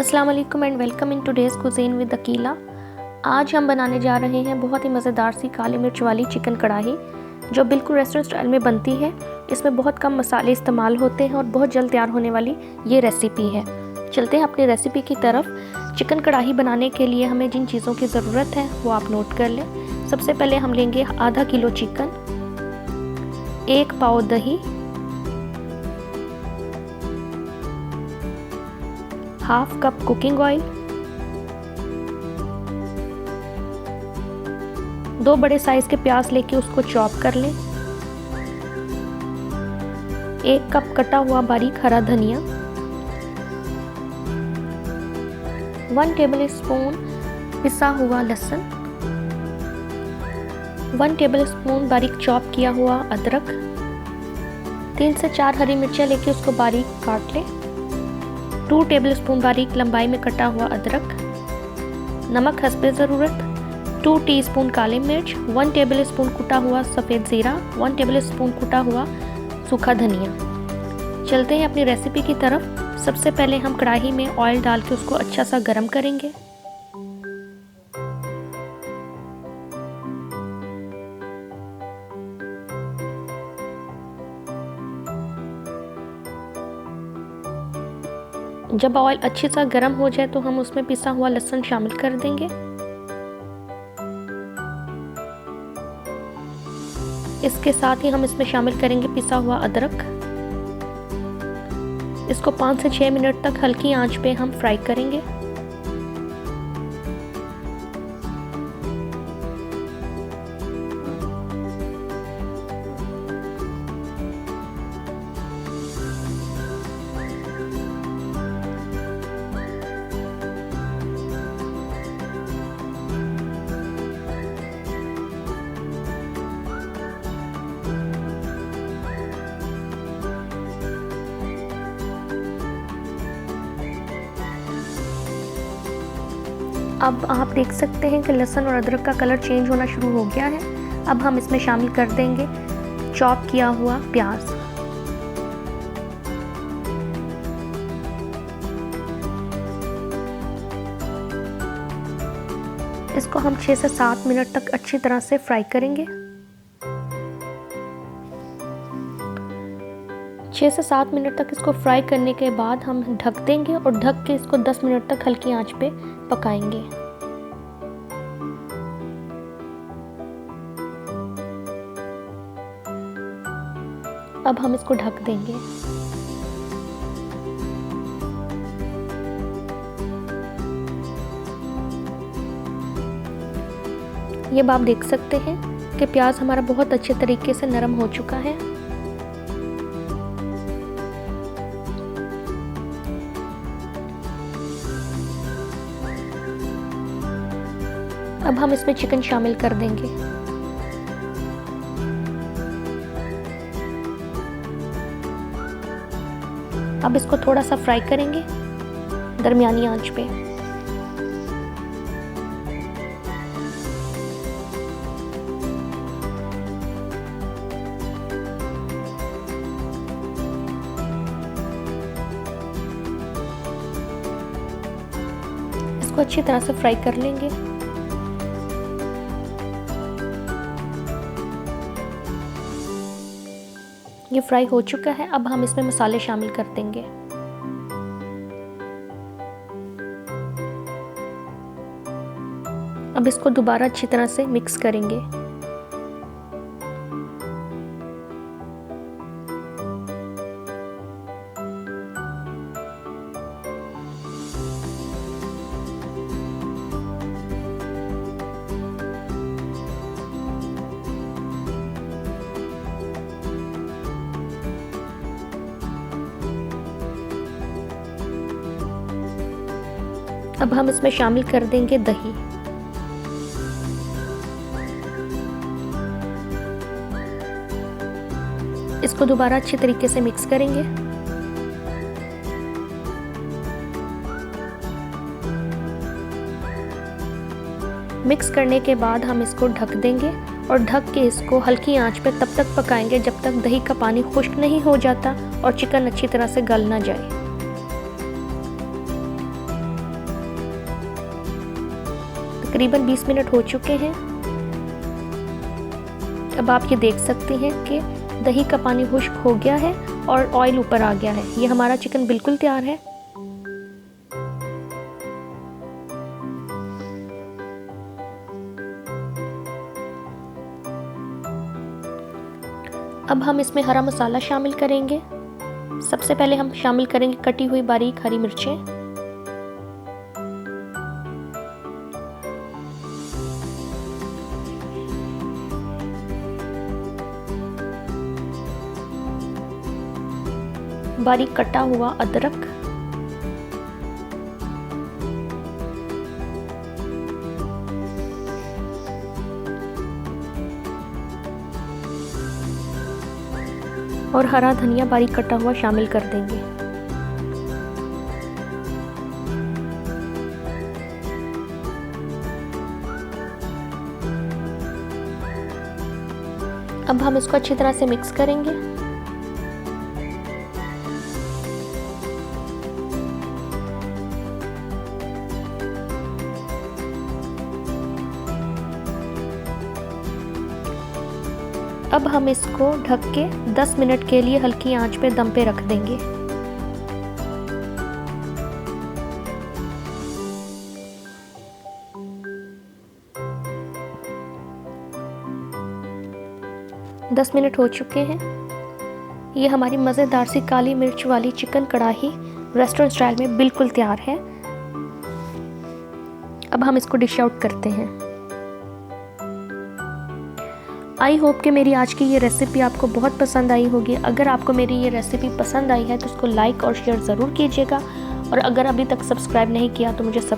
अस्सलाम वालेकुम and welcome in today's cuisine with Akila. आज हम बनाने जा रहे हैं बहुत ही मज़ेदार सी काली मिर्च वाली चिकन कढ़ाई, जो बिल्कुल रेस्टोरेंट स्टाइल में बनती है। इसमें बहुत कम मसाले इस्तेमाल होते हैं और बहुत जल्द तैयार होने वाली ये रेसिपी है। चलते हैं अपनी रेसिपी की तरफ। चिकन कढ़ाई बनाने के लिए हमें जिन चीज़ों की ज़रूरत है वो आप नोट कर लें। सबसे पहले हम लेंगे आधा किलो चिकन, 1 पाव दही, हाफ कप कुकिंग ऑयल, 2 बड़े साइज के प्याज लेके उसको चॉप कर लें, 1 कप कटा हुआ बारीक हरा धनिया, 1 टेबलस्पून पिसा हुआ लहसुन, 1 टेबलस्पून बारीक चॉप किया हुआ अदरक, 3 से 4 हरी मिर्चें लेके उसको बारीक काट लें, 2 टेबलस्पून बारीक लंबाई में कटा हुआ अदरक, नमक हस्बे ज़रूरत, 2 टीस्पून काली मिर्च, 1 टेबलस्पून कुटा हुआ सफ़ेद ज़ीरा, 1 टेबलस्पून कुटा हुआ सूखा धनिया। चलते हैं अपनी रेसिपी की तरफ। सबसे पहले हम कढ़ाई में ऑयल डाल के उसको अच्छा सा गर्म करेंगे। जब ऑयल अच्छी सा गर्म हो जाए तो हम उसमें पिसा हुआ लहसुन शामिल कर देंगे। इसके साथ ही हम इसमें शामिल करेंगे पिसा हुआ अदरक। इसको 5 से 6 मिनट तक हल्की आंच पे हम फ्राई करेंगे। अब आप देख सकते हैं कि लहसुन और अदरक का कलर चेंज होना शुरू हो गया है। अब हम इसमें शामिल कर देंगे चॉप किया हुआ प्याज। इसको हम 6 से 7 मिनट तक अच्छी तरह से फ्राई करेंगे। 6 से 7 मिनट तक इसको फ्राई करने के बाद हम ढक देंगे और ढक के इसको 10 मिनट तक हल्की आंच पे पकाएंगे। अब हम इसको ढक देंगे। ये आप देख सकते हैं कि प्याज हमारा बहुत अच्छे तरीके से नरम हो चुका है। अब हम इसमें चिकन शामिल कर देंगे। अब इसको थोड़ा सा फ्राई करेंगे दरमियानी आंच पे। इसको अच्छी तरह से फ्राई कर लेंगे। ये फ्राई हो चुका है। अब हम इसमें मसाले शामिल कर देंगे। अब इसको दोबारा अच्छी तरह से मिक्स करेंगे। अब हम इसमें शामिल कर देंगे दही। इसको दोबारा अच्छी तरीके से मिक्स करेंगे। मिक्स करने के बाद हम इसको ढक देंगे और ढक के इसको हल्की आंच पे तब तक पकाएंगे जब तक दही का पानी खुश्क नहीं हो जाता और चिकन अच्छी तरह से गल ना जाए। करीबन 20 मिनट हो चुके हैं। अब आप ये देख सकते हैं कि दही का पानी खुश्क हो गया है और ऑयल ऊपर आ गया है। ये हमारा चिकन बिल्कुल तैयार है। अब हम इसमें हरा मसाला शामिल करेंगे। सबसे पहले हम शामिल करेंगे कटी हुई बारीक हरी मिर्चें, बारीक कटा हुआ अदरक, और हरा धनिया बारीक कटा हुआ शामिल कर देंगे। अब हम इसको अच्छी तरह से मिक्स करेंगे। अब हम इसको ढक के 10 मिनट के लिए हल्की आंच पे दम पे रख देंगे। दस मिनट हो चुके हैं। ये हमारी मज़ेदार सी काली मिर्च वाली चिकन कढ़ाई रेस्टोरेंट स्टाइल में बिल्कुल तैयार है। अब हम इसको डिश आउट करते हैं। आई होप कि मेरी आज की ये रेसिपी आपको बहुत पसंद आई होगी। अगर आपको मेरी ये रेसिपी पसंद आई है तो इसको लाइक और शेयर ज़रूर कीजिएगा, और अगर अभी तक सब्सक्राइब नहीं किया तो मुझे